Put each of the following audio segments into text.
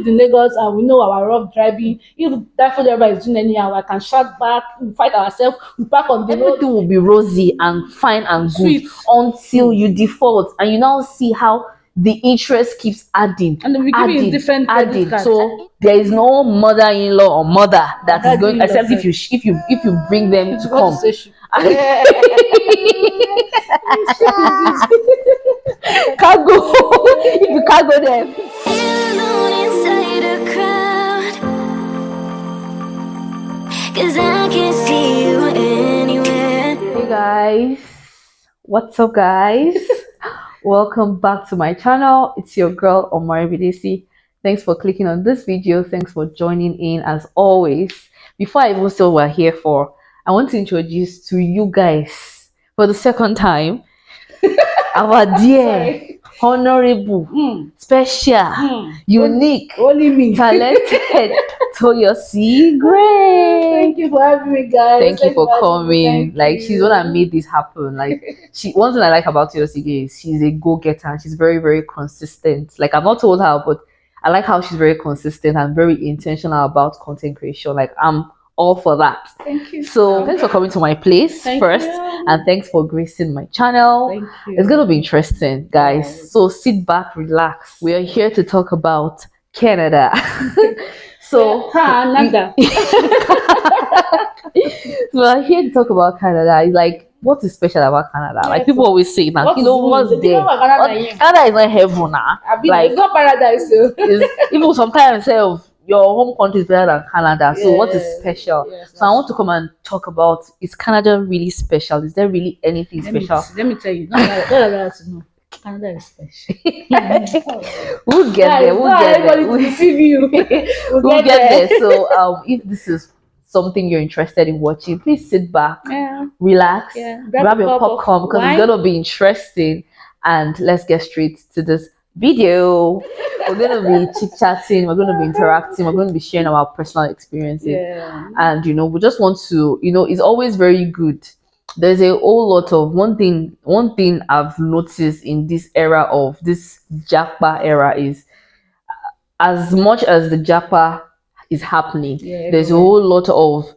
lived in Lagos and we know our rough driving. If that food driver is doing anyhow, I can shout back, we fight ourselves, we park on the road. Everything will be rosy and fine and good Sweet. until you default and you now see how the interest keeps adding, And then we give you different credit cards. So there is no mother-in-law or mother that is going, Daddy-in-law, except if you bring them to You got to come. say she- Can't go if you can't go there. Alone inside a crowd, 'cause I can't see you anywhere. Hey guys, what's up guys? Welcome back to my channel. It's your girl Omari BDC. Thanks for clicking on this video. Thanks for joining in as always. Before I even say what we're here for, I want to introduce to you guys for the second time our dear, honorable, special, unique, Only me. talented Toyosi Gray. Thank you for having me, guys. Thank you for having me. coming. Thank Like, you. she's what I made this happen. Like, one thing I like about Toyosi Gray is she's a go-getter and she's very, very consistent. Like, I've not told her, but I like how she's very consistent and very intentional about content creation. Like, I'm all for that. Thank you. So thanks for coming to my place first, and thanks for gracing my channel. Thank you. It's gonna be interesting, guys. Yes. So sit back, relax. We are here to talk about Canada. So Canada. we are here to talk about Canada. It's like, what is special about Canada? Like, people always say, now, What you know, is what's good? there? Canada is not heaven now. Like, it's not paradise. So. Even sometimes say your home country is better than Canada. So what is special? Yes, So I want to come and talk about, is Canada really special? Is there really anything special? Let me tell you. Not to know. Canada is special. We'll get there. We'll get there. We'll deceive you. We'll get there. So if this is something you're interested in watching, please sit back, relax, grab your popcorn because it's gonna be interesting. And let's get straight to this video. We're gonna be chit-chatting, we're gonna be interacting, we're gonna be sharing our personal experiences. And we just want to, it's always very good. There's a whole lot of one thing I've noticed in this era of this Japa era is, as much as the Japa is happening, there's a whole lot of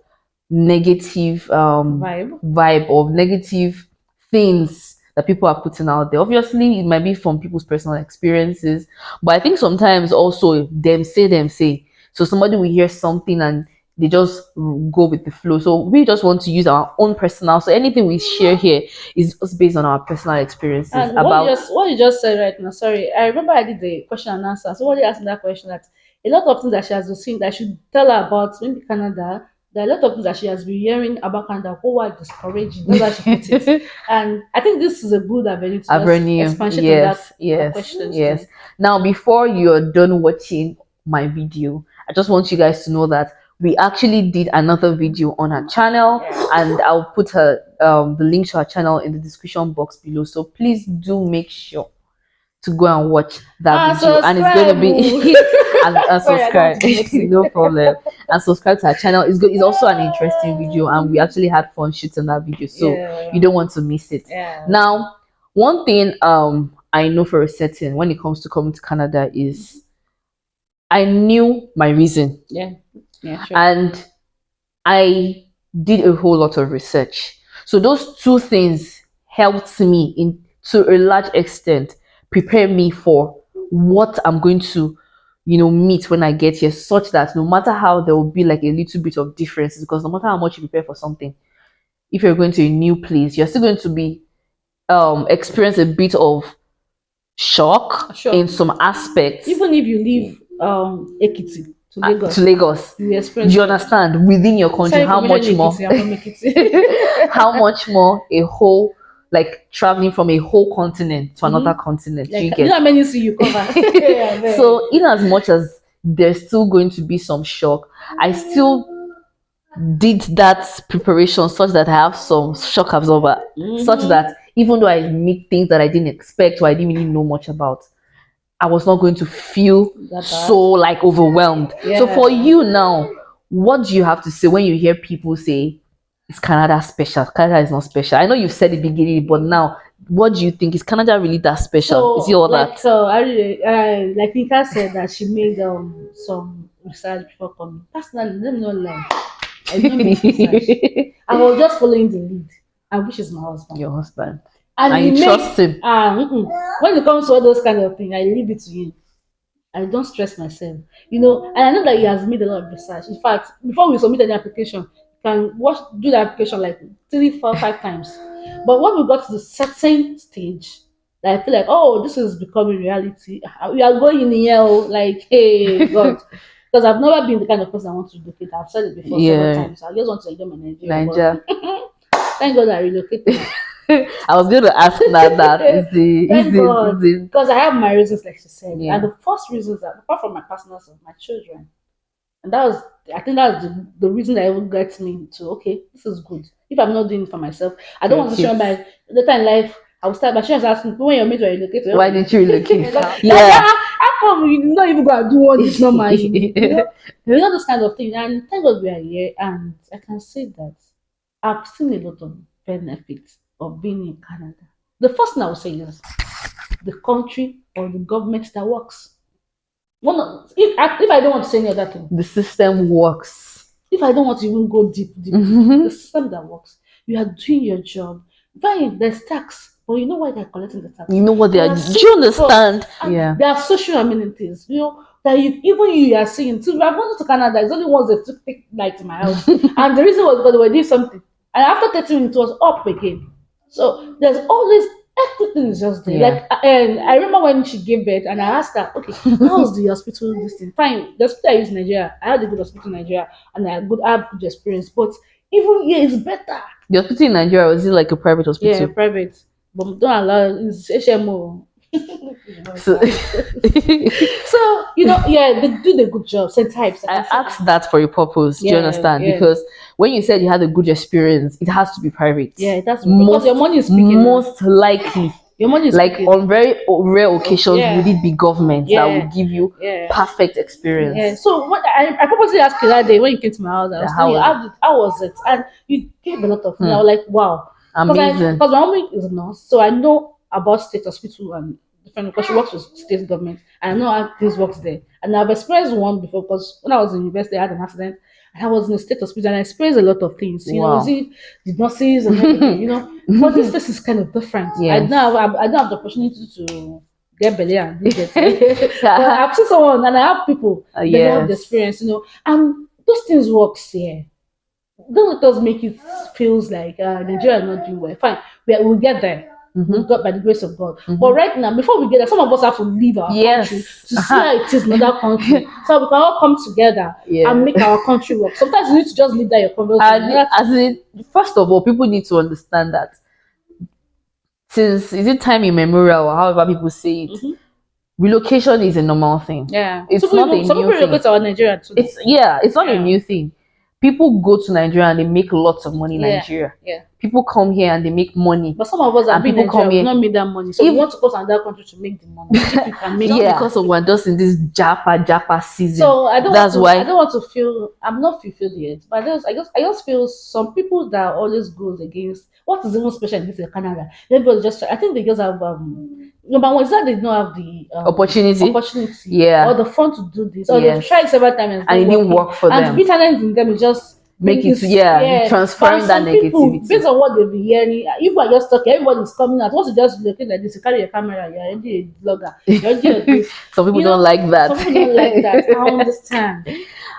negative vibe of negative things that people are putting out there. Obviously, it might be from people's personal experiences, but I think sometimes also them say. So somebody will hear something and they just go with the flow. So we just want to use our own personal. So anything we share here is just based on our personal experiences. And what you just said right now. Sorry, I remember I did the question and answer. So what you asked me that question, that a lot of things that she has been seeing that I should tell her about maybe Canada. There are a lot of things that she has been hearing about Canada. Who are discouraging? That's how she put it. And I think this is a good avenue to expansion on that question. Yes. Now, before you're done watching my video, I just want you guys to know that we actually did another video on her channel, and I'll put the link to her channel in the description box below. So please do make sure to go and watch that video, and it's going to be and subscribe. No problem. And subscribe to our channel. It's good. It's also an interesting video, and we actually had fun shooting that video, so you don't want to miss it. Now, one thing I know for a certain when it comes to coming to Canada is I knew my reason. Sure. And I did a whole lot of research. So those two things helped me to a large extent prepare me for what I'm going to meet when I get here, such that no matter how there will be like a little bit of differences, because no matter how much you prepare for something, if you're going to a new place, you're still going to be experience a bit of shock in some aspects. Even if you leave Ekiti to Lagos, you understand, within your country, how much more how much more a whole, like traveling from a whole continent to another continent, like, you know how many see you cover. So in as much as there's still going to be some shock, I still did that preparation such that I have some shock absorber, such that even though I meet things that I didn't expect or I didn't really know much about, I was not going to feel so like overwhelmed. So for you now, what do you have to say when you hear people say, is Canada special? Canada is not special. I know you've said it beginning, but now what do you think? Is Canada really that special? Is it So, all that? like Nika said that she made some research before coming. Personally, let me not lie. I did not make research. I was just following the lead, and which is my husband. Your husband. And And he you trust makes him. when it comes to all those kind of things, I leave it to him. I don't stress myself, and I know that he has made a lot of research. In fact, before we submit any application, you can do the application like 3, 4, 5 times. But when we got to the certain stage, that I feel like, oh, this is becoming reality. We are going in here, oh, like, hey, God. Because I've never been the kind of person I want to relocate. I've said it before several Yeah. times. I just want to enjoy my Nigeria. Niger. But thank God I relocated. I was going to ask that Thank God. is Because I have my reasons, like she said. yeah. And the first reasons are apart from my personal self, my children. And that was, I think that's the reason that even gets me to, okay, this is good. If I'm not doing it for myself, I don't want to show my later in life. I will start, my children asking, when you're made to relocate, Why didn't you relocate? yeah. How come you not even going to do what is not my, this kind of thing. And thank God we are here. And I can say that I've seen a lot of benefits of being in Canada. The first thing I would say is the country or the government that works. If I don't want to say any other thing, The system works. if I don't want to even go deep, Mhm. the system that works, you are doing your job. Fine, there's tax, but you know why they're collecting the tax? You know what they They are. are Do seeing you first, understand? and Yeah. there are social amenities, that you are seeing. So we have gone to Canada, it's only once they took take light to my house. And the reason was because they were doing something. And after 30 minutes, it was up again. So there's always everything is just there. Yeah. Like, and I remember when she gave birth, and I asked her, okay, how's the hospital this thing? Fine, the hospital I use in Nigeria, I had a good hospital in Nigeria, and I have good experience. But even here, it's better. The hospital in Nigeria, was it like a private Yeah, hospital? private, but don't allow it's HMO. So So yeah, they do the good job. Same types, I I can say asked that. that for a purpose. Do you Yeah, understand? yeah. Because when you said you had a good experience, it has to be private. Yeah, that's because your money is speaking. Most likely, Your money is like speaking. on very rare occasions, Yeah. would it be government that Yeah. will give you Yeah. perfect experience? Yeah. So what I purposely asked you that day when you came to my house, I was How telling you was it? how was it, and you gave a lot of. I was like, wow, Amazing. because my mommy is a nurse, so I know about state hospital and different because she works with state government, and I know how things works there. And I've experienced one before because when I was in university, I had an accident. And I was in a state hospital and I experienced a lot of things, Wow. see the nurses and everything. But this place is kind of different. Yes. I don't have the opportunity to get belly and you get but I've seen someone and I have people that have the Yes. experience, and those things works here. Don't let us make it feels like Nigeria is not doing well. Fine, we'll get there. We'll get by the grace of God. But right now, before we get there, some of us have to leave our country to see how it is in another country, so we can all come together and make our country work. Sometimes you need to just leave that your comfort zone. As in, first of all, people need to understand that since is it time immemorial or however people say it, relocation is a normal thing. Yeah, It's some not people, a some new people thing. relocate to our Nigeria too. It's not a Yeah. new thing. People go to Nigeria and they make lots of money in Yeah. Nigeria. Yeah. People come here and they make money. But some of us have And been in people come Nigeria, we've here- not made that money. So we If- want to go to another country to make the money. If you can make Just it. because of we're just in this Japa season. So I don't That's want to, why I don't want to feel I'm not fulfilled yet. But I just feel some people that always goes against what is even special in this Canada. Everybody just I think they just have number one is that they don't have the opportunity Yeah. or the fun to do this. Or they've Yes. tried several times And it not didn't working. work for and them. the bitterness in them is just Make it transferring But that some people, negativity. based on what they've been hearing, if we're just talking, everybody's coming out. Once you just look like this, you carry your camera, you're already a blogger. You're already a this. Some people don't like that. Some people don't like that. I understand.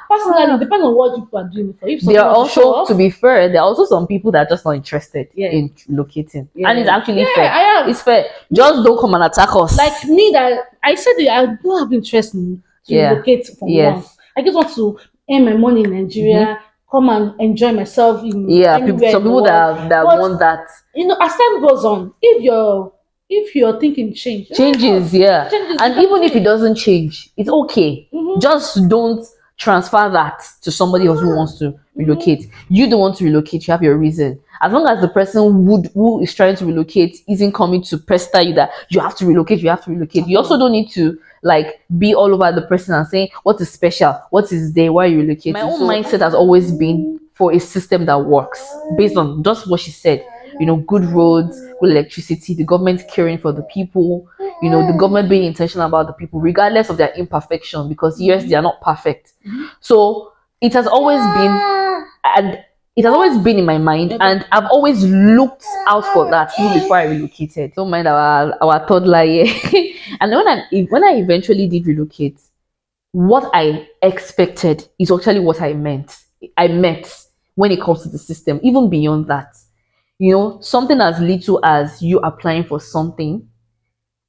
Personally, it depends on what people are doing it for. If There someone are wants to show also, off, to be fair, there are also some people that are just not interested Yeah. in locating. Yeah. And it's actually Yeah, fair. I am. It's fair. Just don't come and attack us. like me, that I said that I don't have interest in to Yeah. relocate for Yes. once. I just want to earn my money in Nigeria, come and enjoy myself in Yeah, anywhere some in the people world. that But, want that as time goes on, if your thinking changes, changes, yeah. changes, And you can even if it change. doesn't change, it's okay. Just don't transfer that to somebody else who wants to relocate. You don't want to relocate, you have your reason. As long as the person who is trying to relocate isn't coming to pester you that you have to relocate, you have to relocate. You also don't need to like be all over the person and saying what is special, what is there, why you relocate. My own mindset has always been for a system that works based on just what she said. good roads, good electricity, the government caring for the people, the government being intentional about the people, regardless of their imperfection, because yes, they are not perfect. So it has always been, and it has always been in my mind, and I've always looked out for that even before I relocated. Don't mind our toddler here. And when I eventually did relocate, what I expected is actually what I met when it comes to the system, even beyond that. Something as little as you applying for something,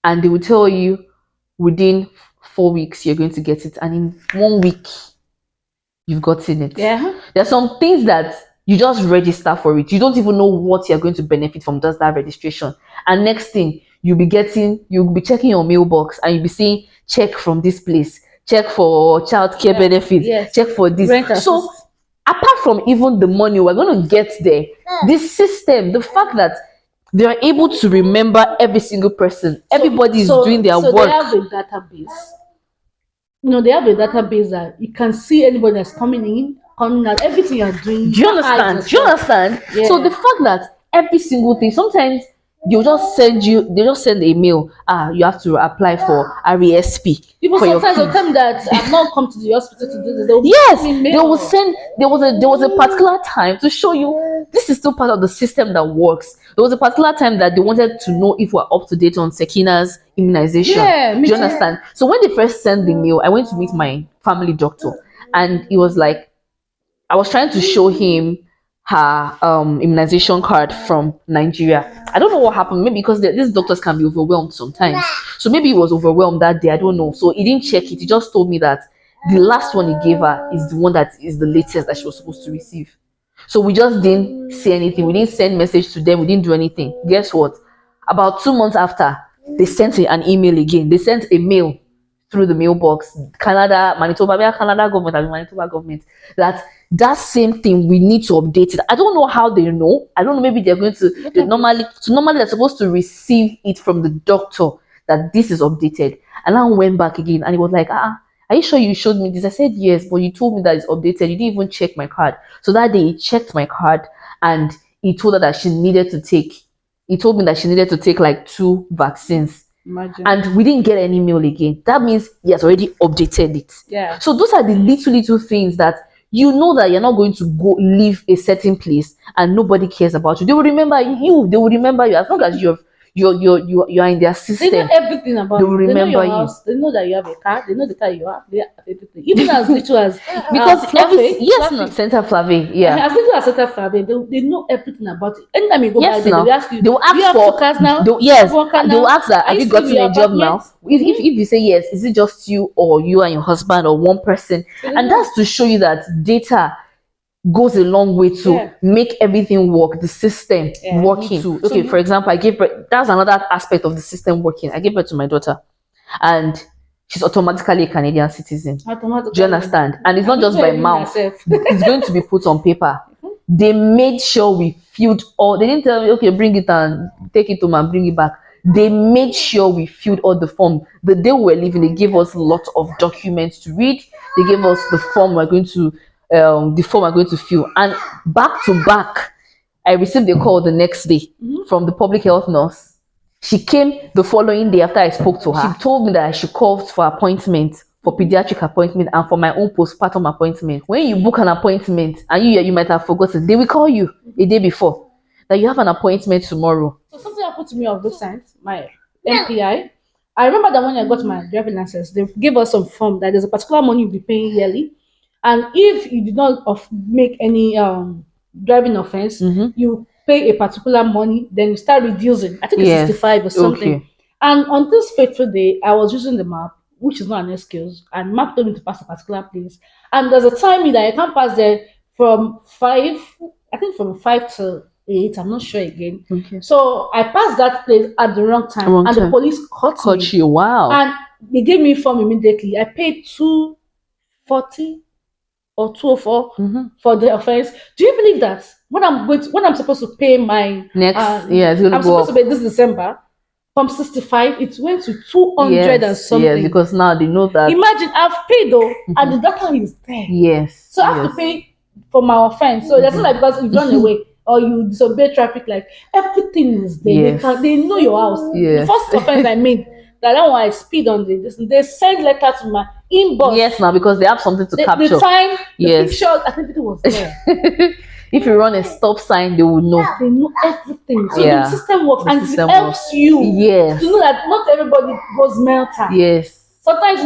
and they will tell you within 4 weeks you're going to get it, and in 1 week you've gotten it. Yeah. There are some things that you just register for it. You don't even know what you're going to benefit from just that registration. And next thing, you'll be checking your mailbox and you'll be seeing check from this place, check for childcare benefits, check for this. So apart from even the money we're going to get there, this system, the fact that they are able to remember every single person, everybody is doing their work. They have a database. They have a database that you can see anybody that's coming in, coming out, everything you're doing. Do you understand? Yeah. So the fact that every single thing, sometimes they'll just send a mail. You have to apply for RESP. Even for sometimes your they'll tell me that I've not come to the hospital to do this. They'll Yes, send me they mail. will send. There was a particular time to show you this is still part of the system that works. There was a particular time that they wanted to know if we're up to date on Sekina's immunization. Yeah, Do you understand? So when they first sent the mail, I went to meet my family doctor, and it was like I was trying to show him her immunization card from Nigeria. I don't know what happened. Maybe because these doctors can be overwhelmed sometimes. So maybe he was overwhelmed that day. I don't know. So he didn't check it. He just told me that the last one he gave her is the one that is the latest that she was supposed to receive. So we just didn't say anything. We didn't send message to them. We didn't do anything. Guess what? About 2 months after, they sent an email again. They sent a mail through the mailbox, Canada government and Manitoba government, that same thing we need to update it. I don't know how they know. I don't know. Maybe they're going to normally they're supposed to receive it from the doctor that this is updated. And I went back again, and it was like, are you sure you showed me this? I said yes, but you told me that it's updated. You didn't even check my card. So that day he checked my card, and he told her that she needed to take. He told me that she needed to take like 2 vaccines. Imagine. And we didn't get any mail again. That means he has already updated it. Yeah. So those are the little things that you know that you're not going to go leave a certain place and nobody cares about you. They will remember you. They will remember you as long as you're in their system. They know everything about They will you. They know remember your you. house. They know that you have a car. They know the car you have. They have everything. Even as little as Because Fluffy. Center Flavie, yeah. As little as Center Flavie, they know everything about it. Anytime you go back there, they will ask you. They will ask do you have for 2 cars now? They will ask that. Are Have you you still gotten in your a job now? apartment? If you say yes, is it just you or you and your husband or one person? And that's to show you that data goes a long way to make everything work, the system working. Okay, for example, that's another aspect of the system working. I gave birth to my daughter, and she's automatically a Canadian citizen. Do you understand? And it's not just by mouth. It's going to be put on paper. They made sure we filled all. They didn't tell me, okay, bring it and take it home and bring it back. They made sure we filled all the form. The day we were leaving, they gave us lots of documents to read. They gave us the form we're going to fill. And back to back, I received a call the next day from the public health nurse. She came the following day after I spoke to her. She told me that I should call for appointment, for pediatric appointment, and for my own postpartum appointment. When you book an appointment and you might have forgotten, they will call you a day before that you have an appointment tomorrow. So something happened to me of recent, my MPI. I remember that when I got my driving license, they gave us some form that there's a particular money you'll be paying yearly, and if you did not make any driving offense, you pay a particular money, then you start reducing. I think it's 65 or something. Okay. And on this fateful day, I was using the map, which is not an excuse, and map told me to pass a particular place. And there's a timing that I can't pass there from 5, I think from 5 to 8, I'm not sure again. Okay. So I passed that place at the wrong time, and the police caught me. You. Wow. And they gave me form immediately. I paid 240 or 204 for the offense. Do you believe that when I'm supposed to pay my next it's gonna I'm go supposed to pay this December from 65, it went to 200 and something. Yes, because now they know that. Imagine I've paid though, and the data is there. Yes. So I have to pay for my offense. So that's not like because you've run away. or you disobey traffic light, everything is there. Yes. They know your house. The Yes. first offense I made, that one I speed on they send letter to my inbox. Yes, now because they have something to capture. The time, the Yes. pictures, everything was there. If you run a stop sign, they will know. They know everything. So Yeah. the system works, The and system it helps works. you Yes. to know that not everybody goes melter. Yes. Sometimes,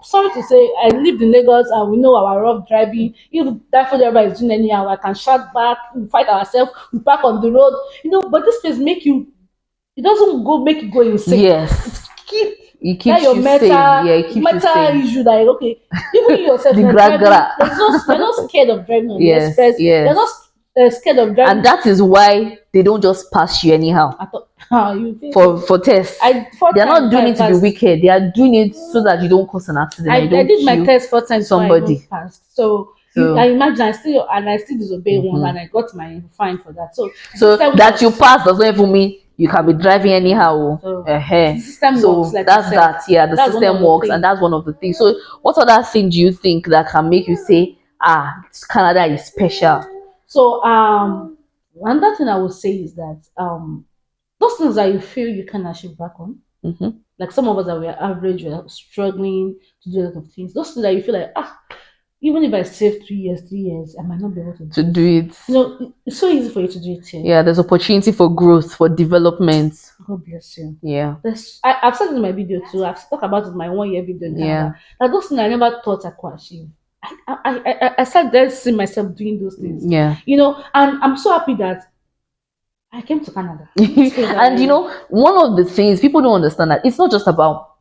sorry to say, I lived in Lagos and we know our rough driving. If that food driver is doing anyhow, I can shout back, we fight ourselves, we park on the road. But this place it doesn't make you go insane. Yes. It keeps Your you sane. Yeah, it keeps you mental sane. issue that okay, even you yourself, The you're gra driving, gra. you're not scared of driving on the Yes, express. yes. You're not scared of driving. And that is why they don't just pass you anyhow. I thought, For tests. They're not doing it to be wicked. They are doing it so that you don't cause an accident. I did my test 4 times somebody. before I even passed. So I imagine I still disobey one, and I got my fine for that. So that you pass does not even mean you can be driving anyhow. The system works, like that's that. Yeah, the system works, and that's one of the things. So what other thing do you think that can make you say, Canada is special? So another thing I would say is that those things that you feel you can achieve back home. Like some of us that were average, we're struggling to do a lot of things. Those things that you feel like, even if I save 2 years, 3 years, I might not be able to do it. It's so easy for you to do it here. Yeah, there's opportunity for growth, for development. God bless you. Yeah. I've said it in my video too. I've talked about it in my 1 year video in Canada. That those things I never thought I could achieve. I started there seeing myself doing those things. Yeah. And I'm so happy that I came to Canada. And one of the things people don't understand, that it's not just about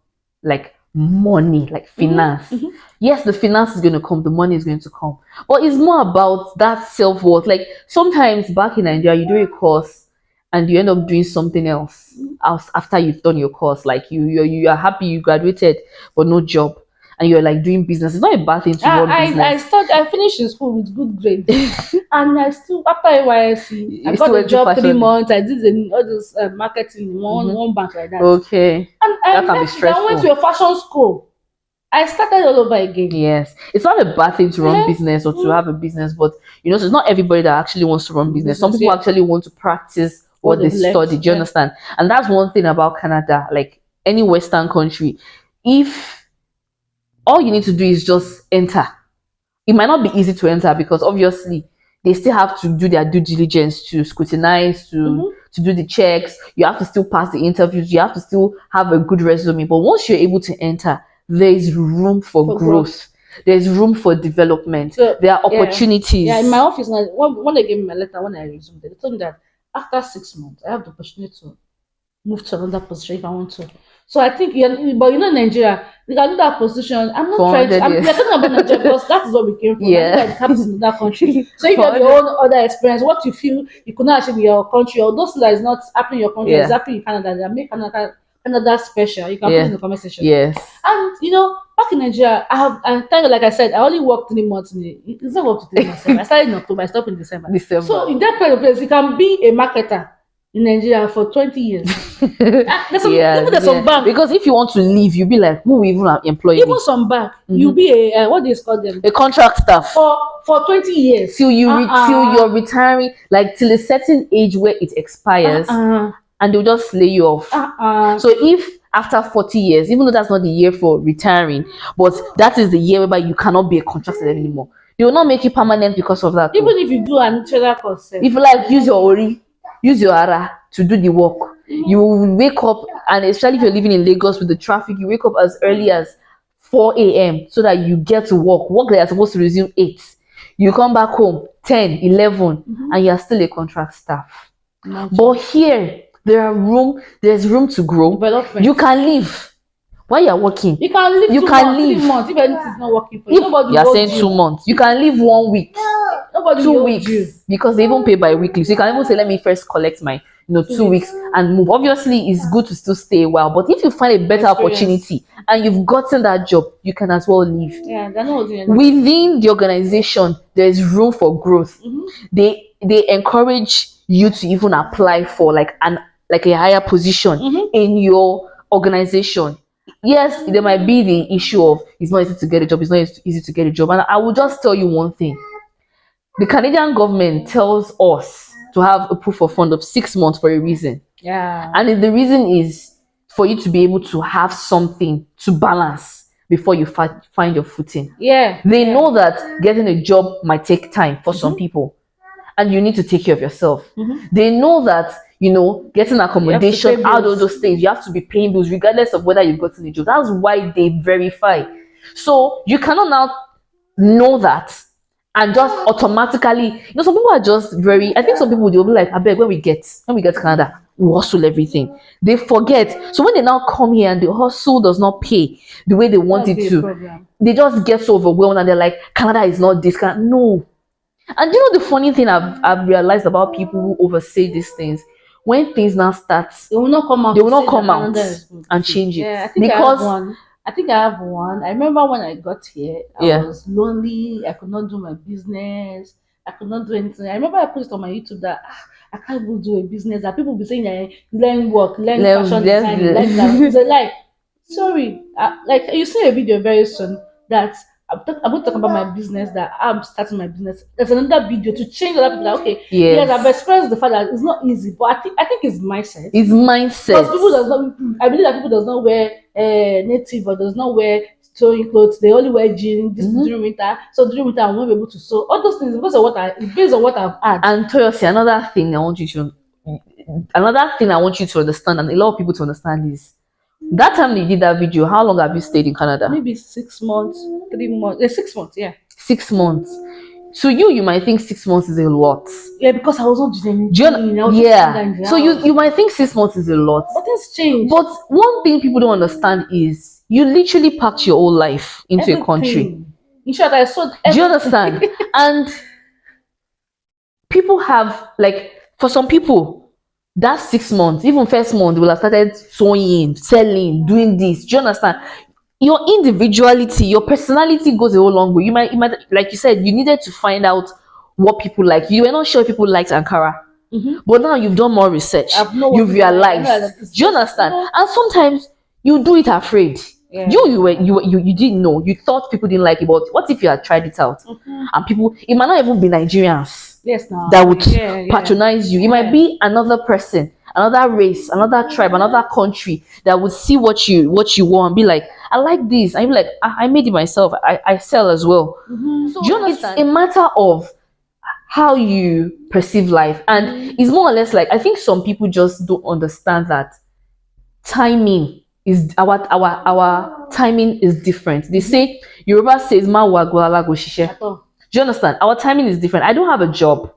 like money, like finance. Yes, the finance is going to come, the money is going to come, but it's more about that self-worth. Like sometimes back in Nigeria, you do a course and you end up doing something else after you've done your course. Like you are happy you graduated, but no job, and you're like doing business. It's not a bad thing to run business. I finished in school with good grades, and I still after NYSC, I got a job 3 months. I did all this marketing in one bank like that. Okay, and that can be stressful. I went to a fashion school. I started all over again. Yes, it's not a bad thing to run business or to have a business, but so it's not everybody that actually wants to run business. Some people actually want to practice what they study. Do you understand? And that's one thing about Canada, like any Western country. If all you need to do is just enter, it might not be easy to enter because obviously they still have to do their due diligence, to scrutinize, to do the checks. You have to still pass the interviews. You have to still have a good resume. But once you're able to enter, there is room for growth. There's room for development. So, there are opportunities. Yeah, in my office, when they gave me my letter, when I resumed, they told me that after 6 months, I have the opportunity to move to another position if I want to. So I think, but Nigeria, they can do that position. I'm not trying to. We're talking about Nigeria because that is what we came from. Yeah, it happens in that country. So if you have your own other experience, what you feel you could not achieve in your country, or those that is not happening in your country, is happening in Canada, that make Canada special. You can put it in the comment section. Yes. And back in Nigeria, I thank you, like I said, I only worked 3 months it's not up to 3 months. I started in October, I stopped in December. So in that kind of place, you can be a marketer in Nigeria for 20 years. There's some bank. Because if you want to leave, you'll be like, who will even employ you? Even some bank, you'll be a what do you call them? A contract staff. For 20 years. Till you're retiring, like till a certain age where it expires, and they'll just lay you off. So if after 40 years, even though that's not the year for retiring, but that is the year whereby you cannot be a contractor anymore, they will not make you permanent because of that. Even if you do an internal course. If you like, use your ori, use your ara to do the work. You will wake up, and especially if you're living in Lagos with the traffic, you wake up as early as 4 a.m. so that you get to work that you're supposed to resume 8. You come back home 10, 11, and you're still a contract staff. But here, there's room to grow. You can leave while you're working. You can leave. You can leave 3 months if anything is not working for you. You're saying 2 months. You can leave 1 week. 2 weeks, because they even pay bi-weekly. So you can even say, let me first collect my 2 weeks and move. Obviously, it's good to still stay a while, but if you find a better opportunity and you've gotten that job, you can as well leave. Yeah, they're not within the organization. There's room for growth. They encourage you to even apply for like a higher position in your organization. Yes, there might be the issue of it's not easy to get a job. It's not easy to get a job, and I will just tell you one thing. The Canadian government tells us to have a proof of fund of 6 months for a reason. Yeah. And if the reason is for you to be able to have something to balance before you find your footing. Yeah. They know that getting a job might take time for some people, and you need to take care of yourself. They know that, getting accommodation, all those things, you have to be paying bills regardless of whether you've gotten a job. That's why they verify. So you cannot now know that and just automatically, some people are just I think some people, they'll be like, I beg, when we get to Canada, we hustle everything. They forget. So when they now come here and the hustle does not pay the way they want it to, they just get so overwhelmed and they're like, Canada is not this kind. No. And the funny thing I've realized about people who oversay these things, when things now start, they will not come out. They will not come out and change it. Yeah, I think I have one. I remember when I got here, I was lonely. I could not do my business. I could not do anything. I remember I posted on my YouTube that I can't even do a business. That people be saying that learn work, learn fashion design, learn that. It's like, sorry, like you see a video very soon that I'm going to talk about my business, that I'm starting my business. There's another video to change other people. That, okay, yes, I've expressed the fact that it's not easy, but I think it's mindset. It's mindset. Because people does not. I believe that people does not wear native or does not wear sewing clothes. They only wear jeans. This during winter. So during winter, I won't be able to sew. All those things because of it's based on what I've had. And Toyosi, another thing I want you to understand, and a lot of people to understand is, that time they did that video, how long have you stayed in Canada? Maybe 6 months, 3 months. 6 months, yeah. 6 months. To you might think 6 months is a lot. Yeah, because I was not doing anything. So you might think 6 months is a lot. But things change. But one thing people don't understand is you literally packed your whole life into a country. In short, I sold everything. Do you understand? And people have, like, for some people, that 6 months, even first month, they will have started sewing, selling, doing this. Do you understand? Your individuality, your personality goes a whole long way. You might, like you said, you needed to find out what people like. You were not sure if people liked Ankara, but now you've done more research. You've realized. Do you understand? And sometimes you do it afraid. Yeah. You didn't know. You thought people didn't like it, but what if you had tried it out and people? It might not even be Nigerians. Yes, no. That would patronize you. It might be another person, another race, another tribe, another country that would see what you want and be like, I like this. And you're like, I made it myself. I sell as well. So do you understand? It's a matter of how you perceive life. And it's more or less like, I think some people just don't understand that timing is our timing is different. They say, Yoruba says, Ma wa go ala go shishe. Do you understand? Our timing is different. I don't have a job.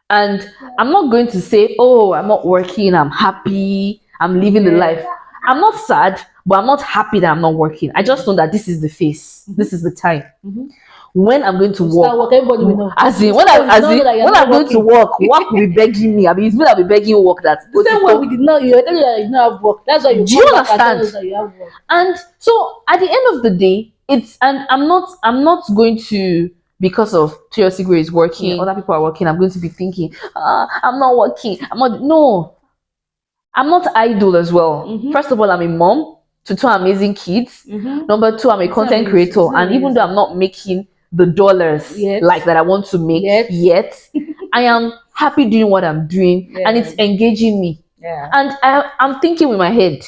And I'm not going to say, oh, I'm not working, I'm happy, I'm living the life. I'm not sad, but I'm not happy that I'm not working. I just know that this is the phase. This is the time. When I'm going to work, everybody will know. When I'm going to work will be begging me. I mean, it's me that will be begging you work that. The same way we did not, you tell you that you don't have work. That's why you do you understand? That you have work. And so at the end of the day, I'm not going to, because of Toyo Sigwe is working, other people are working, I'm going to be thinking, I'm not working. No. I'm not idle as well. First of all, I'm a mom to 2 amazing kids. Number 2, I'm a content creator. And even though I'm not making the dollars like that I want to make yet, I am happy doing what I'm doing and it's engaging me. Yeah. And I'm thinking with my head.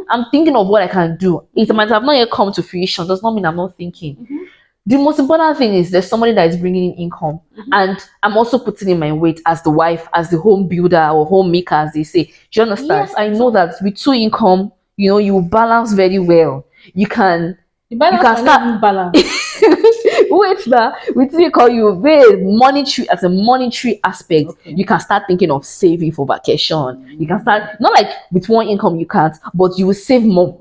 I'm thinking of what I can do. It might have not yet come to fruition. Does not mean I'm not thinking. The most important thing is there's somebody that is bringing in income, and I'm also putting in my weight as the wife, as the home builder or homemaker, as they say. Do you understand? Yes, I know that with 2 income, you balance very well. You can start balance. Wait, now with monetary, as a monetary aspect, you can start thinking of saving for vacation. You can start, not like with 1 income you can't, but you will save more.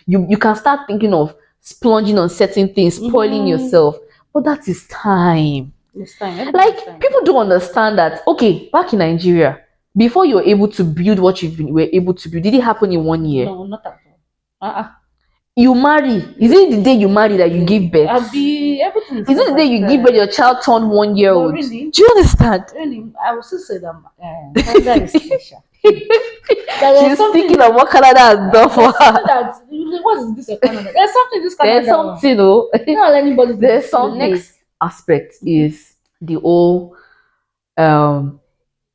You can start thinking of splurging on certain things, spoiling yourself, but that is time. It's time. Like, people don't understand that. Okay, back in Nigeria, before you were able to build what you were able to build, did it happen in 1 year? No, not at all. You marry. Is it the day you marry that you give birth? Everything. Is it the day you give birth, your child turned 1 year old? Really? Do you understand? Really, I will still say that Canada is special. She's thinking of what Canada has done for her. What is this Canada? There's something this Canada. There's something, though. Not anybody. There's some. Next aspect is the whole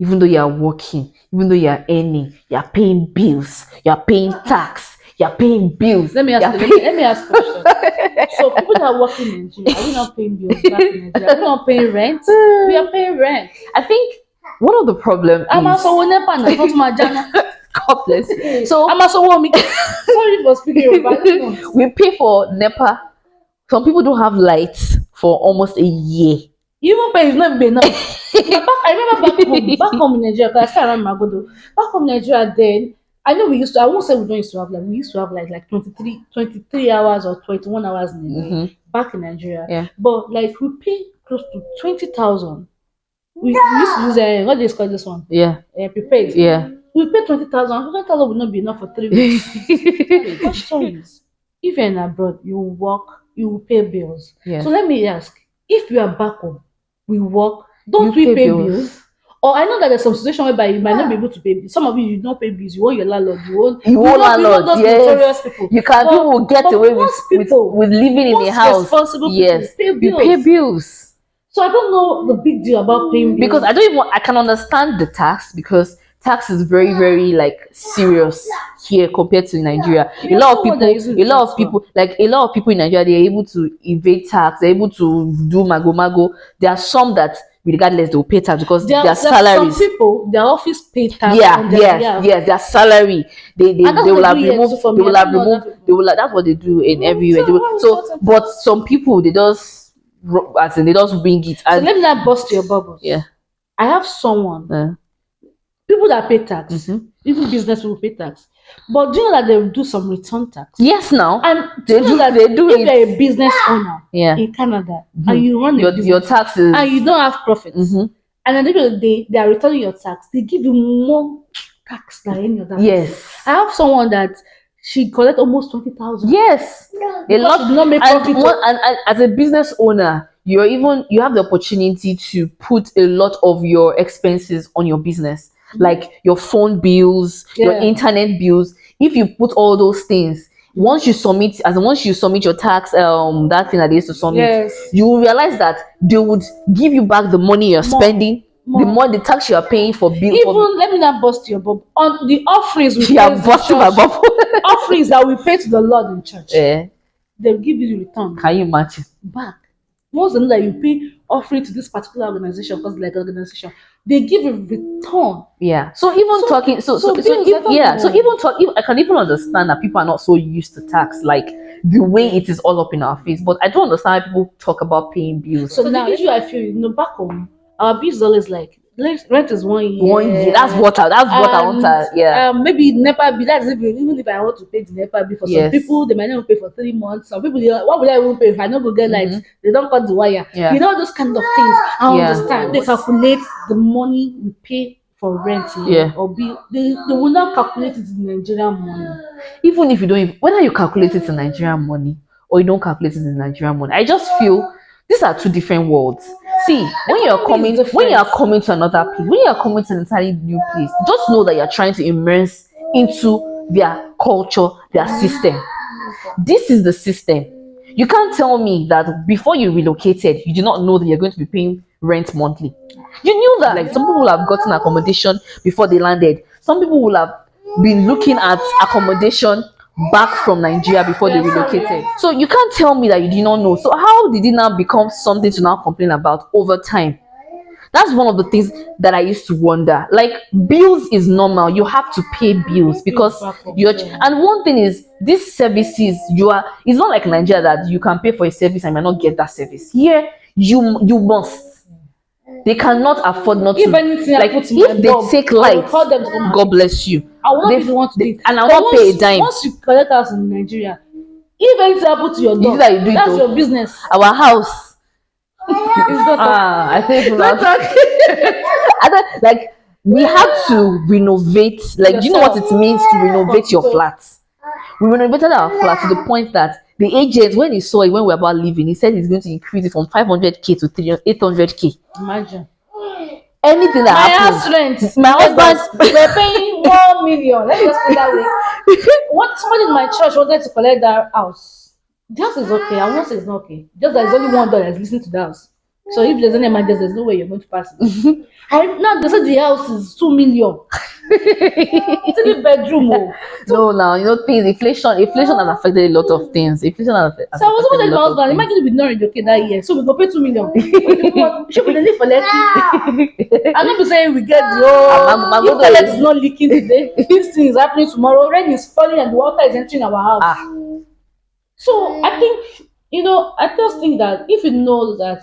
even though you are working, even though you are earning, you are paying bills, you are paying tax, you are paying bills. Let me ask you. Let me ask a question. So people that are working in Nigeria, are we not paying bills back in Nigeria? Are we not paying rent? We are paying rent. I think one of the problems I'm is also nepa na not my jana. God bless you. So I'm also woman. Sorry for speaking about it. we pay for NEPA. Some people don't have lights for almost a year. Even pay is not even enough. I remember back home in Nigeria, because I still around Magodo. Back home in Nigeria then, I know we used to, I won't say we don't used to have like, we used to have like 23 hours or 21 hours in a day back in Nigeria. Yeah. But like we pay close to 20,000. We used to use what do you call this one? Yeah. Prepaid. Yeah. We pay 20,000. 20,000 would not be enough for 3 weeks. The question is, if you're in abroad, you will work, you will pay bills. Yeah. So let me ask, if you are back home, we work, don't You we pay bills. bills? Or I know that there's some situation whereby you might not be able to pay bills. Some of you don't pay bills. You want your landlord. You want landlord. those Yes. notorious people. You can people get away with living in a house. Responsible yes. people pay You bills. pay bills. So I don't know the big deal about paying bills. Because I can understand the tax because tax is very, very like serious here compared to Nigeria. A lot of people, like a lot of people in Nigeria, they're able to evade tax, they're able to do mago. There are some that regardless they'll pay tax because their salaries. Some people, their office pay tax on their behalf. Yes, their salary. They will have removed. They will have, that's what they do in everywhere. But some people they just as in they just bring it. So let me not bust your bubbles. Yeah. I have someone. People that pay tax, even business people pay tax. But do you know that they will do some return tax? Yes, now. And they do if you're a business owner in Canada and you run a business, your taxes and you don't have profits, and at the end of the day they are returning your tax, they give you more tax than any other person. I have someone that she collect almost 20,000. Yes, a lot. She did not make profit. And as a business owner, you have the opportunity to put a lot of your expenses on your business, like your phone bills, your internet bills. If you put all those things, once you submit your tax, that thing that they used to submit, you will realize that they would give you back the money you're spending. The tax you are paying for bill. Even let me not bust your bubble. On the offerings we pay to church, my bubble. offerings that we pay to the Lord in church, they'll give you the return. Can you imagine? Back. Once they know that you pay offering to this particular organization, because like organization, they give a return. Yeah. So even talking, I can even understand that people are not so used to tax, like the way it is all up in our face. But I don't understand how people talk about paying bills. So now, the issue I feel, back home, our bills is always like rent is 1 year. 1 year. That's what I want to. Yeah. Maybe NEPA bill. That's even if I want to pay the NEPA bill for some people, they might not pay for 3 months. Some people, what would I even pay if I not go get lights? They don't cut the wire. Yeah. Those kind of things. I understand. They calculate the money we pay for rent or bill. They will not calculate it in Nigerian money. Even if you don't, whether you calculate it in Nigerian money or you don't calculate it in Nigerian money, I just feel these are two different worlds. See, when you are coming to another place, when you are coming to an entirely new place, just know that you are trying to immerse into their culture, their system. This is the system. You can't tell me that before you relocated, you did not know that you're going to be paying rent monthly. You knew that. Like some people will have gotten accommodation before they landed. Some people will have been looking at accommodation back from Nigeria before they relocated. So you can't tell me that you did not know. So how did it now become something to now complain about over time? That's one of the things that I used to wonder. Like bills is normal. You have to pay bills because and one thing is these services it's not like Nigeria that you can pay for a service and might not get that service. Here you must. They cannot afford not to. Like if they take light, God bless you. I will not be the one to do it. And I will not pay a dime. Once you collect house in Nigeria, if anything happens to your dog, that's your business. Our house. I think like we have to renovate. Like, do you know what it means to renovate your flat? We renovated our flat to the point that the agent, when he saw it, when we were about leaving, he said he's going to increase it from 500k to 800k. Imagine. Anything that happens. My husband, we're paying 1 million. Let's just put it that way. Somebody in my church wanted to collect that house. The house is okay. I won't say it's not okay. Just that there's only $1 listening to the house. So if there's any emergency, there's no way you're going to pass it. Now they said the house is 2 million. 3 bedroom. Oh. No, now you know things. Inflation has affected a lot of things. Inflation has So I was affected telling a my lot of husband, things. imagine if we did not relocate that year. So we go pay 2 million. Should we live for less? I'm not be saying we get the if toilet is not leaking today, this thing is happening tomorrow, rain is falling and the water is entering our house. So I think I just think that if you know that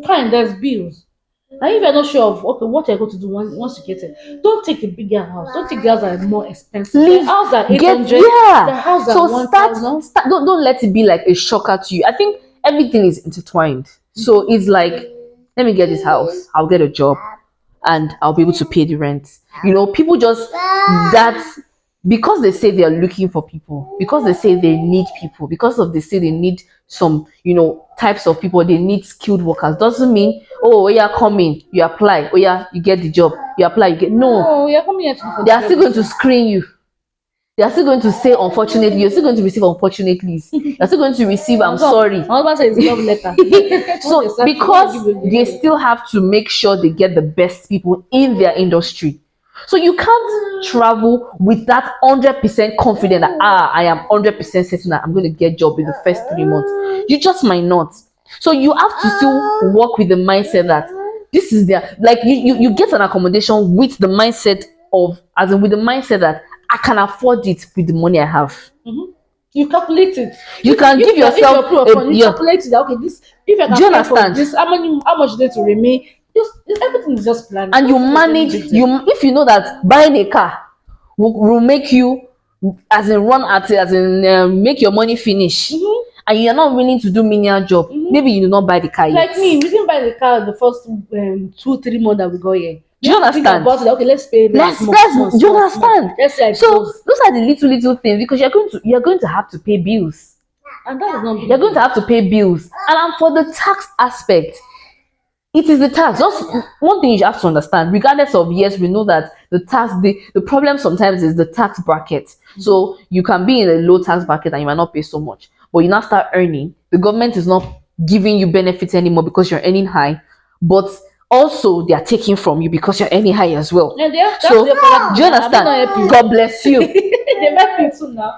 fine, there's bills. And if you're not sure of what you're going to do once you get it, don't take a bigger house. Don't take the house that are more expensive. The house that 800, the house that So 1,000. don't let it be like a shocker to you. I think everything is intertwined. So it's like, let me get this house, I'll get a job, and I'll be able to pay the rent. People just that because they say they are looking for people, because they say they need people, because of they say they need some, types of people, they need skilled workers, doesn't mean, oh yeah, come in, you apply, oh yeah, you get the job, you apply, you get no. Oh, you're coming here They are still going to screen you. They are still going to say unfortunately, you're still going to receive unfortunately. You're still going to receive I'm sorry. My husband says love letter. So because they still have to make sure they get the best people in their industry. So you can't travel with that 100% confident that I am 100% certain that I'm going to get job in the first 3 months. You just might not. So you have to still work with the mindset that this is their, like you get an accommodation with the mindset of, as in with the mindset that I can afford it with the money I have. Mm-hmm. You calculate it. You can give yourself you calculate it. Okay, this if I can pay for this, how much is there to remain? Everything is just planned. And you manage. If you know that buying a car will make you, as in run at it, as in make your money finish, and you're not willing to do menial job, maybe you do not buy the car yet. Like me, we didn't buy the car the first 2-3 months that we got here. Do you understand? Okay, let's pay. Do you understand? So those are the little things, because you're going to have to pay bills, and that is not. You're going to have to pay bills, and for the tax aspect, it is the tax. Just one thing you have to understand, regardless of, yes, we know that the tax, the problem sometimes is the tax bracket. So you can be in a low tax bracket and you might not pay so much, but you now start earning. The government is not giving you benefits anymore because you're earning high, but also they are taking from you because you're earning high as well. Yeah, so do you understand? God bless you. They help you too now.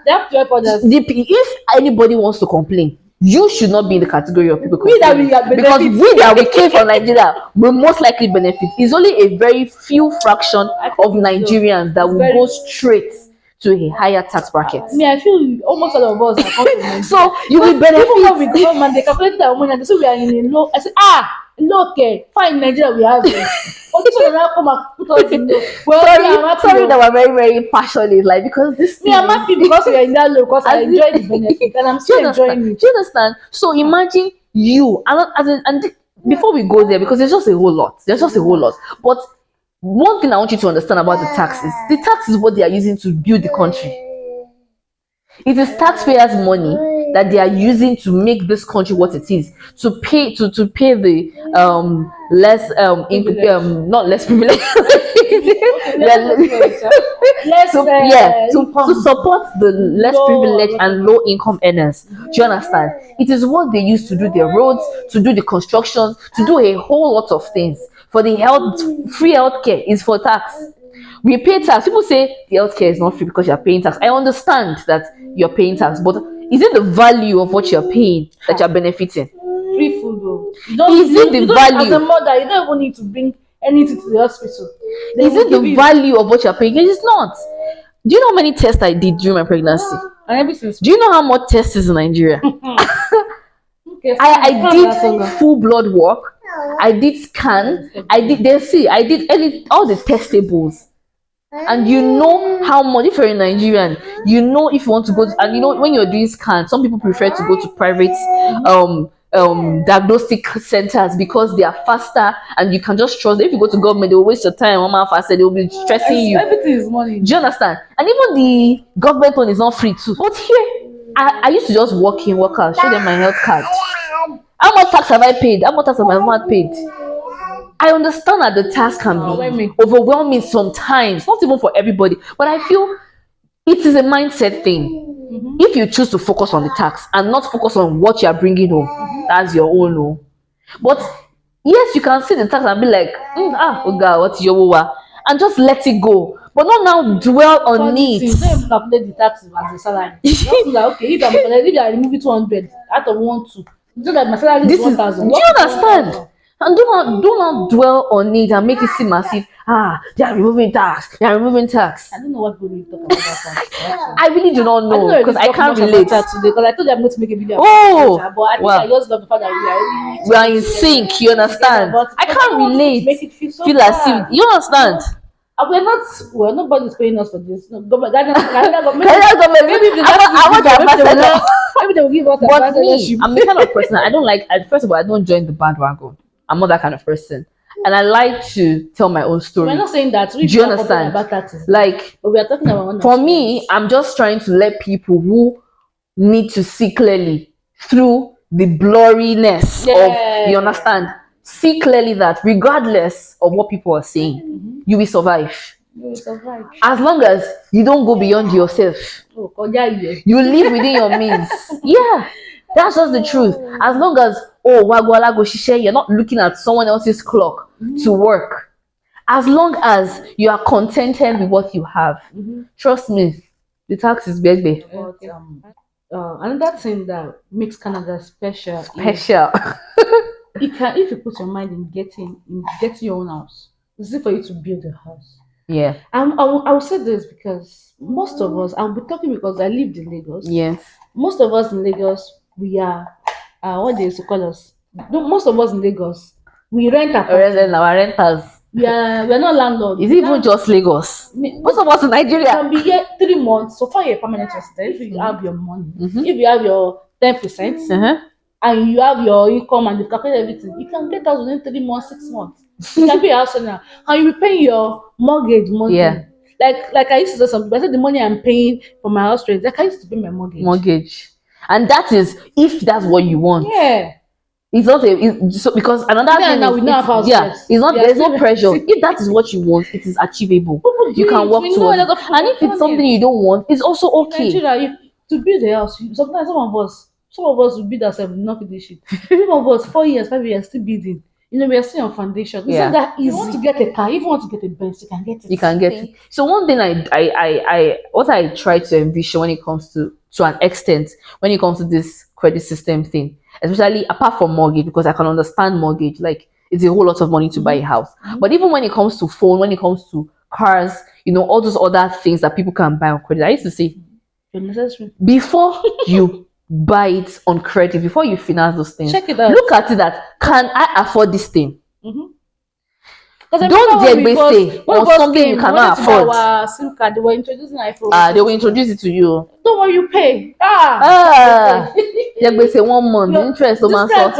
They have to help others. If anybody wants to complain, you should not be in the category of people because we that we came from Nigeria will most likely benefit. It's only a very few fraction of Nigerians that will go straight to a higher tax bracket. I feel almost all of us are coming from Nigeria. So you will benefit. Even when we come and they calculate our money and they say we are in a low, I say look, fine, Nigeria we have it. But this one now come and put us in low. Well, sorry that we're very, very passionate, like, because this. I'm happy because we are in that low, because I enjoy the benefit and I'm still enjoying it. Do you understand? So imagine you, and before we go there, because there's just a whole lot. But one thing I want you to understand about the tax is what they are using to build the country. It is taxpayers' money that they are using to make this country what it is, to pay the not less privileged to support the less privileged and low income earners. Do you understand? It is what they use to do their roads, to do the construction, to do a whole lot of things. For the free healthcare is for tax. We pay tax. People say the healthcare is not free because you're paying tax. I understand that you're paying tax, but is it the value of what you're paying that you're benefiting? Free food, though. Is it the value? As a mother, you don't even need to bring anything to the hospital. Is it the value of what you're paying? It is not. Do you know how many tests I did during my pregnancy? Do you know how much tests is in Nigeria? Okay, I did full blood work. I did scan. I did all the testables. And you know how much, if you're in Nigerian, you know if you want to go to, and you know when you're doing scans, some people prefer to go to private diagnostic centers because they are faster and you can just trust them. If you go to government, they will waste your time. Mama faster, they will be stressing you. Everything is money. Do you understand? And even the government one is not free too. But here, I used to just walk in, walk out, show them my health card. How much tax have I paid? How much tax have I not paid? I understand that the task can be overwhelming sometimes, not even for everybody, but I feel it is a mindset thing. If you choose to focus on the tax and not focus on what you are bringing home, that's your own. But Yes, you can see the tax and be like, oh God, what's your wowa? And just let it go. But not now dwell on Funny it. thing, don't even calculate the taxes as a salary. Just know that okay, if I remove it 200 out of 1 2, so that my salary is This is, 1,000. do you understand? And do not dwell on it and make it seem as if they are removing tax. They are removing tax. I don't know what people really talk about that tax. I really do not I don't know know because if I talk can't much about relate. that today because I told you I'm going to make a video Oh, about it, but I think wow. I just love the fact that we are really We are in together, sync, you understand? but I don't can't want people to relate. make it feel so Feel as if, bad. you understand? We're not, well, nobody's paying us for this. No, Canada government, Canada government, maybe if the I want the ambassador. maybe they will give us But me, ambassadorship. I'm the kind of person I don't like. First of all, I don't join the bandwagon. I'm not that kind of person, and I like to tell my own So we're story. not saying that. Do you understand? About taxes. Like, But we are talking about one for me, I'm just trying to let people who need to see clearly through the blurriness of, you understand, see clearly that regardless of what people are saying, you will survive. You will survive. As long as you don't go beyond yourself, Oh, you live within your means. Yeah, that's just the truth. As long as wagwala go shishe, you're not looking at someone else's clock to work. As long as you are contented with what you have, trust me, the tax is big. But another thing that makes Canada special is Special. if you put your mind in getting your own house, it's easy for you to build a house. Yeah. I will say this because most of us, I'll be talking because I lived in Lagos. Yes. Most of us in Lagos, we are, what they used to call us. No, most of us in Lagos, we rent apartments. Our renters. We are not landlords. Is it even just Lagos? Most of us in Nigeria. You can be here 3 months. So far, you're a permanent resident. If you have your money, if you have your 10%, and you have your income and you calculate everything, you can get out within 3 months, 6 months. You can be a house owner and you will pay your mortgage monthly. Yeah. Like I used to say something. I said the money I'm paying for my house rent, like I used to pay my mortgage. And that is if that's what you want. Yeah. It's not so because another thing Now we know about it's not, there's no pressure. If that is what you want, it is achievable. You can work towards it. And if it's something you don't want, it's also okay. In Nigeria, to build a house, sometimes some of us will build ourselves, not finish it. Some of us 4 years, 5 years still building. We are still on foundation. It's not that easy. You want to get a car, if you want to get a Benz, you can get it. You can get it. So one thing what I try to envision when it comes to an extent, when it comes to this credit system thing, especially apart from mortgage, because I can understand mortgage, like it's a whole lot of money to buy a house. But even when it comes to phone, when it comes to cars, all those other things that people can buy on credit, I used to say, before you buy it on credit, before you finance those things, check it out. Look at it that, can I afford this thing? Don't dare say on something you cannot afford. Our SIM card, they were introducing iPhone. They will introduce it to you. Don't worry, you pay. They say 1 month interest. Interest,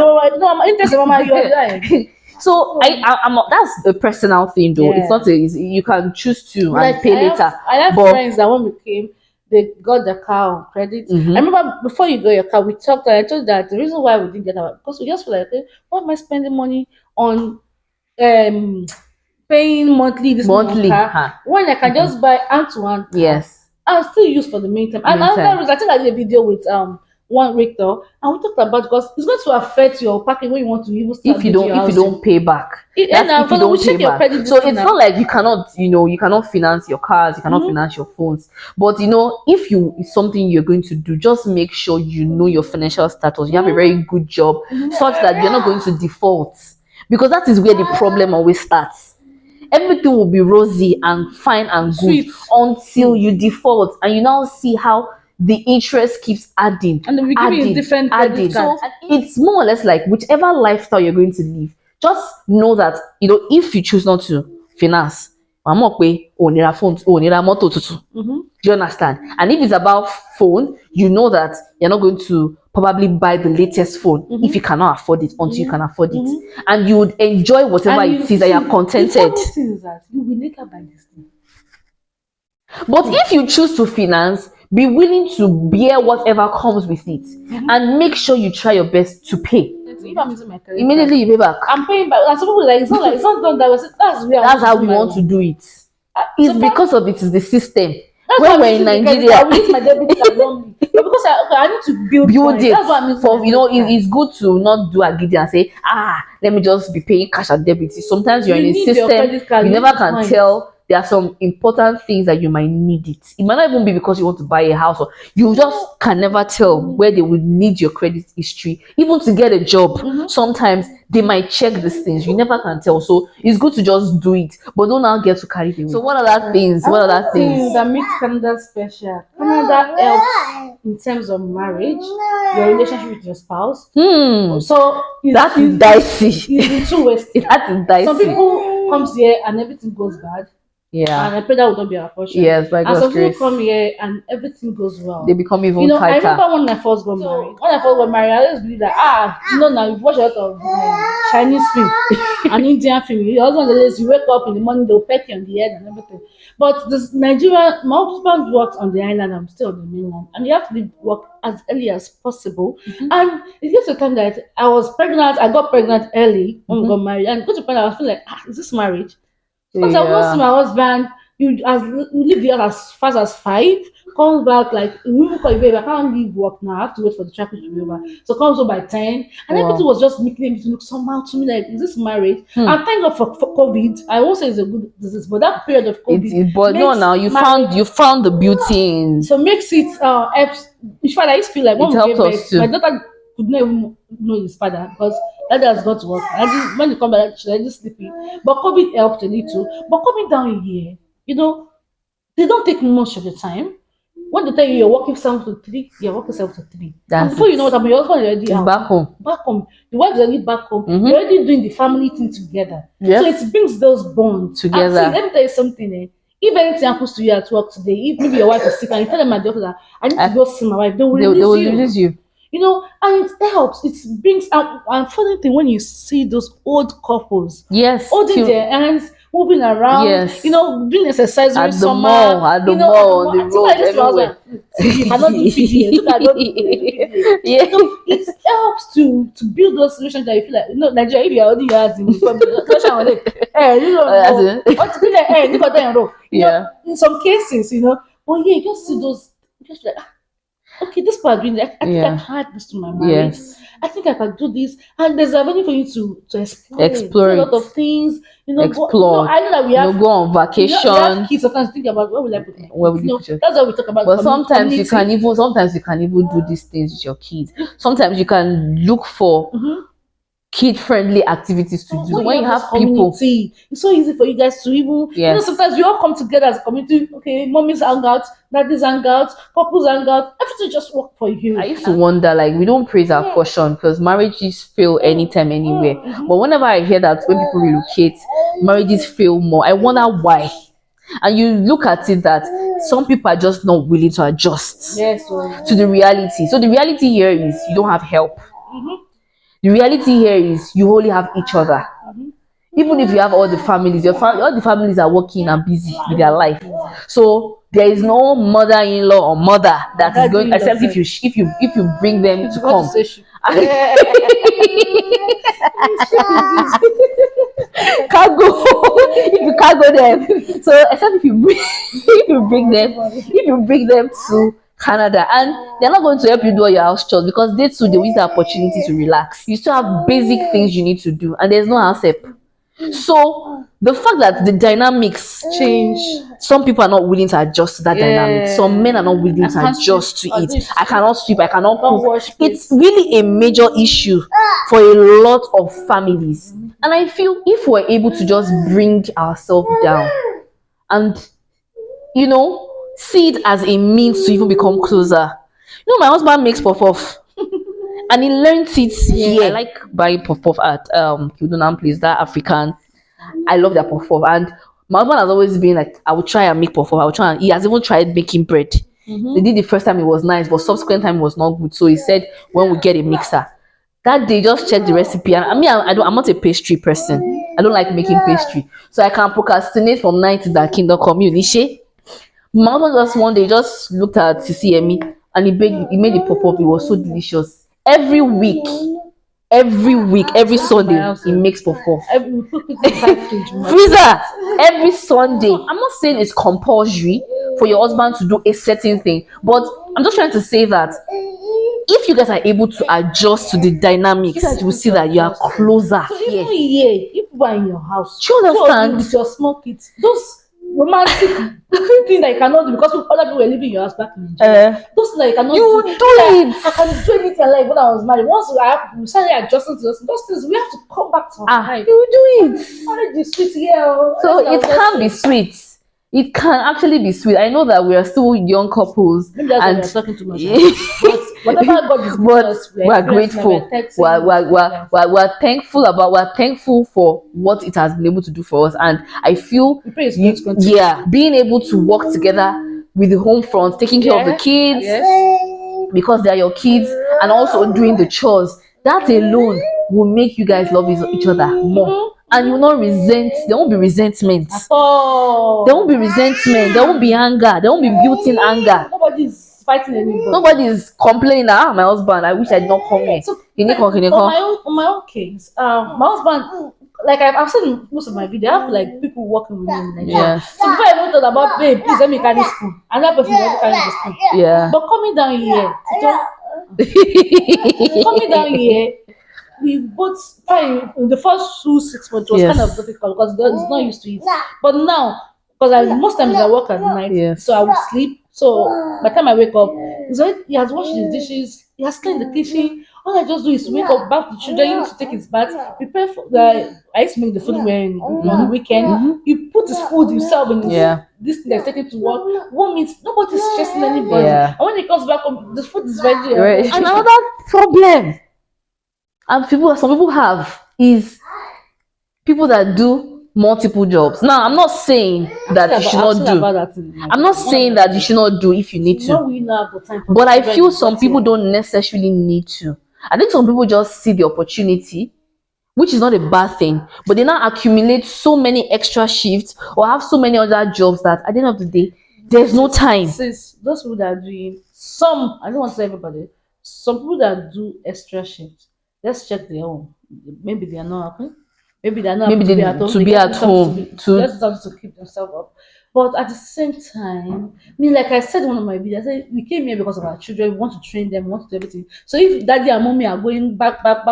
So I'm that's a personal thing though. It's not you can choose to and pay later. I have friends that when we came, they got the car on credit. I remember before you got your car, we talked and I told you that the reason why we didn't get our, because we just feel like, why am I spending money on paying monthly car when I can just buy hand to hand? Yes. I'll still use for the meantime. And another reason, I think I did a video with one Victor, and we talked about, because it's going to affect your package when you want to even start if you don't pay back. If you don't pay back. So it's not like you cannot finance your cars, you cannot finance your phones. But if it's something you're going to do, just make sure you know your financial status. You have a very good job, such that you're not going to default. Because that is where the problem always starts. Everything will be rosy and fine and good Sweet. Until you default, and you now see how the interest keeps adding, and then we give you different credit cards. So it's more or less like whichever lifestyle you're going to live, just know that if you choose not to finance, phone, motor. Do you understand? And if it's about phone, you know that you're not going to probably buy the latest phone if you cannot afford it until you can afford it, and you would enjoy whatever it is that you're contented. The thing is that you will later buy this thing. But if you choose to finance, be willing to bear whatever comes with it, and make sure you try your best to pay. If I'm using my credit Immediately you pay back. I'm paying back. And some people it's not done that way. That's how we want to do it. It's because of it is the system. That's why when I'm we're in using the credit Nigeria, card. I will use my debit card normally. But because I need to build build points. it That's why I'm using for, my you know, credit card. it's good to not do a gidi and say, let me just be paying cash and debit. Sometimes you're You in a need your system, credit card. you You never need the can points. tell. There are some important things that you might need it. It might not even be because you want to buy a house, or you just can never tell where they would need your credit history. Even to get a job, sometimes they might check these things. You never can tell. So it's good to just do it, but don't now get to carry the weight. So what other things? What other Another thing things? that makes Canada special. Canada helps in terms of marriage, your relationship with your spouse. So That is dicey. It's in two ways. That is dicey. Some people comes here and everything goes bad. Yeah. And I pray that would not be our portion. Yes, by And God's some people grace. come here and everything goes well. They become even You know, I tighter. remember when I first got married. When I first got married, I always believe that now you've watched a lot of Chinese film and Indian film. Your husband always you wake up in the morning, they'll pet you on the head and everything. But this Nigeria, my husband works on the island, I'm still on the mainland, and you have to leave work as early as possible. And it gets to a time that I was pregnant, I got pregnant early when we got married, and got to the point I was feeling like, is this marriage? Because I will not see my husband. You leave the house as fast as 5, comes back like we will call you babe. I can't leave work now. I have to wait for the traffic to be over. So comes home by 10, and everything was just making it look somehow to me like, is this marriage? And thank God for COVID. I won't say it's a good disease, but that period of COVID, But no, now you found the beauty in. So makes it helps. In fact, I used to feel like when we gave birth, my daughter could not even know his father because that has got to work. When you come back, she's just sleeping. But COVID helped a little. But coming down here, they don't take much of your time. When they tell you you're working 7 to 3, you're working 7 to 3. And before you know what, your husband is already out. Back home. Back home. The wife is already back home. You're already doing the family thing together. Yes. So it brings those bonds together. And see, let me tell you something. If anything happens to you at work today, if maybe your wife is sick and you tell them at the office that I need to go see my wife, they will release you. And it helps. It brings out. And funny thing, when you see those old couples, holding their hands, moving around, doing exercise during summer, mall, at the mall, on the road, everywhere. You cannot do PDA. Look at don't do PDA. It helps to build those relations that you feel like, Nigeria, if you are holding your hands in the public, what to be like, look at them, in some cases, but yeah, you just see those, just like, okay, this part doing that. I think I can add this to my marriage. I think I can do this, and there's a venue for you to explore a lot of things. Explore. I know that we have go on vacation. We have kids. Sometimes think about where will I put my kids. That's what we talk about. But sometimes you can even do these things with your kids. Sometimes you can look for kid-friendly activities to do. When you have people, it's so easy for you guys to even sometimes we all come together as a community. Okay, mommy's hangout, daddy's hangout, couples hangout, everything just work for you. I used to wonder, like, we don't praise our portion because marriages fail anytime, anywhere. But whenever I hear that when people relocate, marriages fail more, I wonder why. And you look at it that some people are just not willing to adjust to the reality. So the reality here is you don't have help. The reality here is you only have each other. Even if you have all the families, all the families are working and busy with their life. So there is no mother-in-law or mother that is going, except if you bring them to come. Can't go if you can't go there. So except if you bring them to Canada, and they're not going to help you do all your house chores because they too they will use the opportunity to relax. You still have basic things you need to do, and there's no house help. So the fact that the dynamics change, some people are not willing to adjust to that dynamic. Some men are not willing to adjust to it. I cannot sweep, I cannot cook. It's really a major issue for a lot of families. And I feel if we're able to just bring ourselves down and see it as a means to even become closer. My husband makes puff and he learned it here. I like buying puff at Kildunam place, that African. I love that puff. And my husband has always been like, I will try and make puff. I will try, and he has even tried making bread. They did the first time, it was nice, but subsequent time it was not good. So he said when we get a mixer, that day just check the recipe. And I'm not a pastry person. I don't like making pastry, so I can procrastinate from night to that kingdom community. My husband just one day just looked at CCME and he made the pop-up. It was so delicious. Every week, every Sunday, he makes pop-up. Freezer every Sunday. I'm not saying it's compulsory, for your husband to do a certain thing. But I'm just trying to say that if you guys are able to adjust to the dynamics, you guys will see that you are closer. So even here, if you are in your house, do you understand? with your small kids, those romantic things that you cannot do because other people were living in your house back in Nigeria. Those things that you cannot you do. do it. I can do anything like when I was married. Once we started adjusting to those things, we have to come back to our life. You do it. Marriage is sweet, yeah. So it can be sweet. It can actually be sweet. I know that we are still young couples. Maybe that's why we are talking too much. But whatever God is giving us, we're grateful. We're thankful about. We're thankful for what it has been able to do for us, and I feel being able to work together with the home front, taking care of the kids because they are your kids, and also doing the chores. That alone will make you guys love each other more. And you will not resent. There won't be resentment. There won't be resentment. There won't be anger. There won't be built-in anger. Nobody is fighting anybody. Nobody is complaining. My husband, I wish I did not come here. So, on my own case, my husband, like I've seen most of my video, I have like people working with me in Nigeria. Yes. So before I even thought about, babe, please let me carry spoon. Another person will carry the spoon. Yeah. But coming down here, we both in the first 2 6 months it was kind of difficult because it's not used to it. But now, because most times I work at night, so I would sleep. So by the time I wake up, he has washed his dishes, he has cleaned the kitchen. All I just do is wake up, bath the children, he needs to take his bath, prepare for the. I used to make the food on the weekend. You put his food himself in this thing that's taken to work. 1 minute, nobody's stressing anybody. And when he comes back home, the food is ready. Another problem. And some people have is people that do multiple jobs. Now, I'm not saying that you should not do. I'm not saying that you should not do if you need to. But I feel some people don't necessarily need to. I think some people just see the opportunity, which is not a bad thing, but they now accumulate so many extra shifts or have so many other jobs that at the end of the day, there's no time. Since those people that are doing some, I don't want to say everybody, some people that do extra shifts, let's check their own. Maybe they are not happy. Maybe they're not maybe to be at home. Just to keep themselves up. But at the same time, I mean, like I said in one of my videos, I said we came here because of our children. We want to train them, we want to do everything. So if daddy and mommy are going back to back,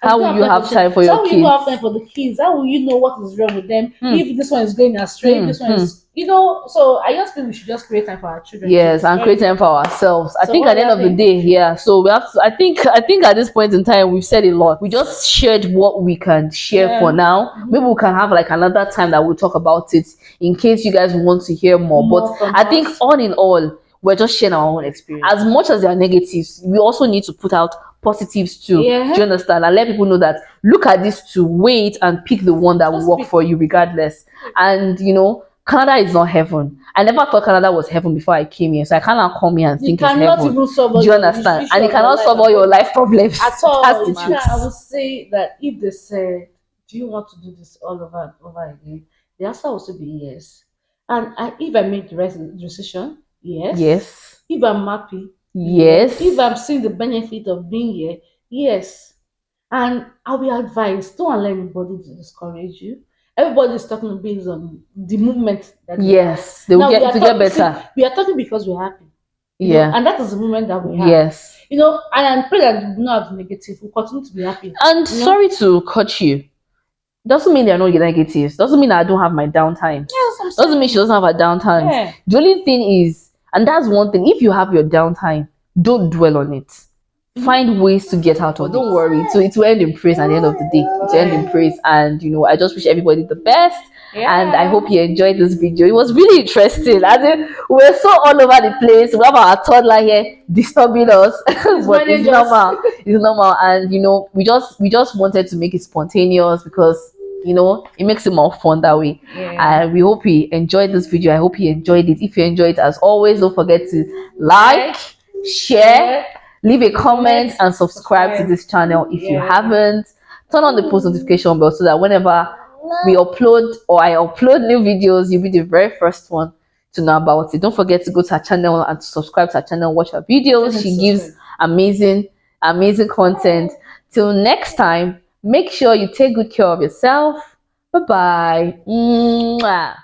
how will you have time for your kids? How will you have time for the kids? How will you know what is wrong with them? If this one is going astray, this one is, so I just think we should just create time for our children. Yes, and create time for ourselves. I think at the end of the day, so we have to, I think at this point in time we've said a lot. We just shared what we can share for now. Maybe we can have like another time that we'll talk about it in case you guys want to hear more. But I think all in all, we're just sharing our own experience. As much as there are negatives, we also need to put out positives too. Do you understand? And let people know that look at this to weigh it and pick the one that will work for you regardless. And Canada is not heaven. I never thought Canada was heaven before I came here, so I cannot come here and think it's heaven. Do you understand? And you cannot solve all your life problems at all. I would say that if they said, "Do you want to do this all over again?" the answer would still be yes. And if I make the right decision, yes. Yes. If I'm happy, yes. If I'm seeing the benefit of being here, yes. And I'll be advised, don't allow anybody to discourage you. Everybody's talking based on the movement that they will get better. See, we are talking because we're happy. And that is the movement that we have. Yes. And I'm praying that we do not have negative. We'll continue to be happy. And sorry to cut you. Doesn't mean they're not negatives. Doesn't mean I don't have my downtime. Yes, doesn't mean she doesn't have her downtime. Yeah. The only thing is, and that's one thing, if you have your downtime, don't dwell on it. Find ways to get out of it. Don't worry. So it will end in praise at the end of the day. It will end in praise. And I just wish everybody the best. And I hope you enjoyed this video. It was really interesting. We're so all over the place. We have our toddler here disturbing us. But it's normal. It's normal. And we just wanted to make it spontaneous because it makes it more fun that way. And we hope you enjoyed this video. I hope you enjoyed it. If you enjoyed it, as always, don't forget to like, share, leave a comment, and subscribe to this channel if you haven't. Turn on the post notification bell so that whenever we upload or I upload new videos, you'll be the very first one to know about it. Don't forget to go to our channel and to subscribe to our channel, watch her videos. She gives amazing content. Till next time, make sure you take good care of yourself. Bye bye.